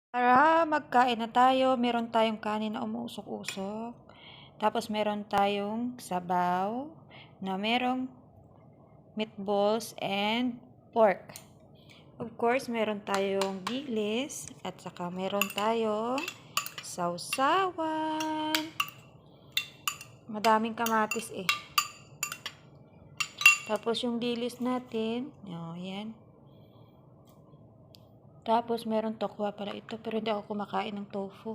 Tara, magkain na tayo. Meron tayong kanin na umuusok-usok. Tapos meron tayong sabaw na merong meatballs and pork. Of course, meron tayong dilis at saka meron tayong sausawan. Madaming kamatis eh. Tapos yung dilis natin, yan. Tapos meron tokwa pala ito, pero hindi ako kumakain ng tofu.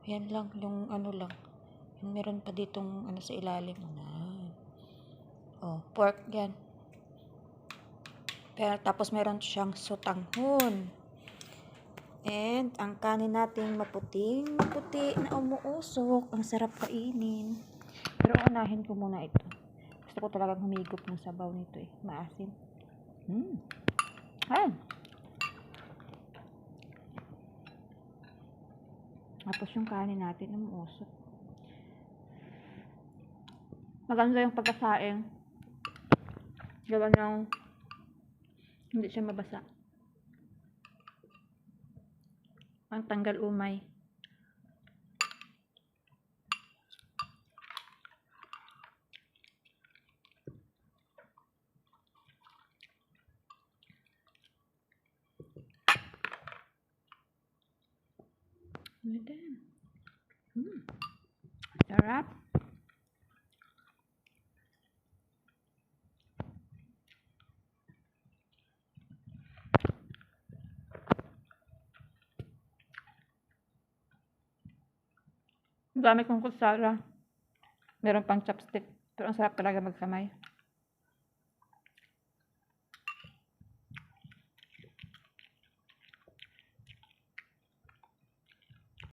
Yan lang, yung ano lang. Yung meron pa ditong ano sa ilalim. Oh, pork yan. Pero tapos meron siyang sotanghon. And ang kanin natin maputi na umuusok. Ang sarap kainin. Pero unahin ko muna ito. Gusto ko talagang humigop ng sabaw nito eh. Maasim. Tapos yung kanin natin umuusok. Maganda yung pagkasaing. Gawa ng hindi siya mabasa. Ang tanggal umay. Sarap. Ang dami kong kutsara. Meron pang chopstick. Pero ang sarap talaga magkamay.